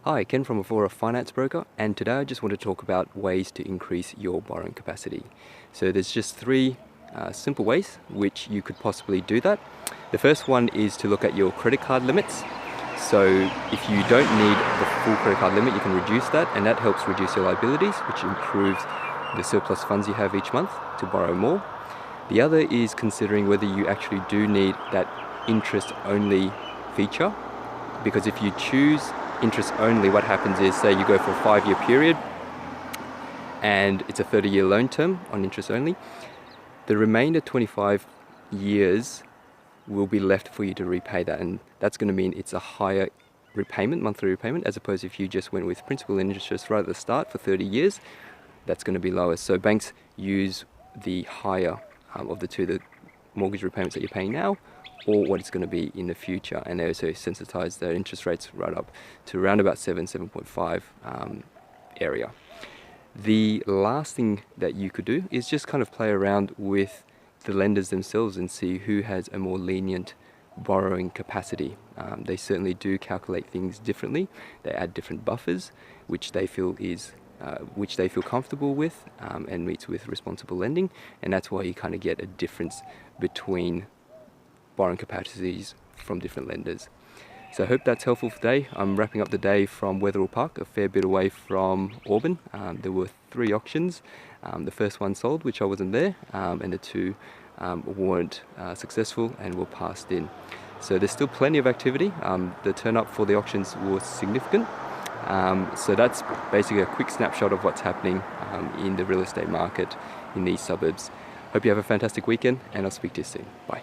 Hi, Ken from Avvora Finance Broker, and today I just want to talk about ways to increase your borrowing capacity. So there's just three simple ways which you could possibly do that. The first one is to look at your credit card limits. So if you don't need the full credit card limit, you can reduce that, and that helps reduce your liabilities, which improves the surplus funds you have each month to borrow more. The other is considering whether you actually do need that interest-only feature, because if you choose interest only, what happens is, say you go for a 5-year period and it's a 30-year loan term on interest only, the remainder 25 years will be left for you to repay that, and that's going to mean it's a higher repayment, monthly repayment, as opposed if you just went with principal and interest right at the start for 30 years, that's going to be lower. So banks use the higher of the two, the mortgage repayments that you're paying now or what it's going to be in the future, and they also sensitize their interest rates right up to around about 7.5 area. The last thing that you could do is just kind of play around with the lenders themselves and see who has a more lenient borrowing capacity. They certainly do calculate things differently. They add different buffers which they feel comfortable with and meets with responsible lending, and that's why you kind of get a difference between borrowing capacities from different lenders. So I hope that's helpful for today. I'm wrapping up the day from Wetherill Park, a fair bit away from Auburn. There were 3 auctions. The first one sold, which I wasn't there, and the 2 weren't successful and were passed in. So there's still plenty of activity. The turn up for the auctions was significant. So that's basically a quick snapshot of what's happening in the real estate market in these suburbs. Hope you have a fantastic weekend, and I'll speak to you soon. Bye.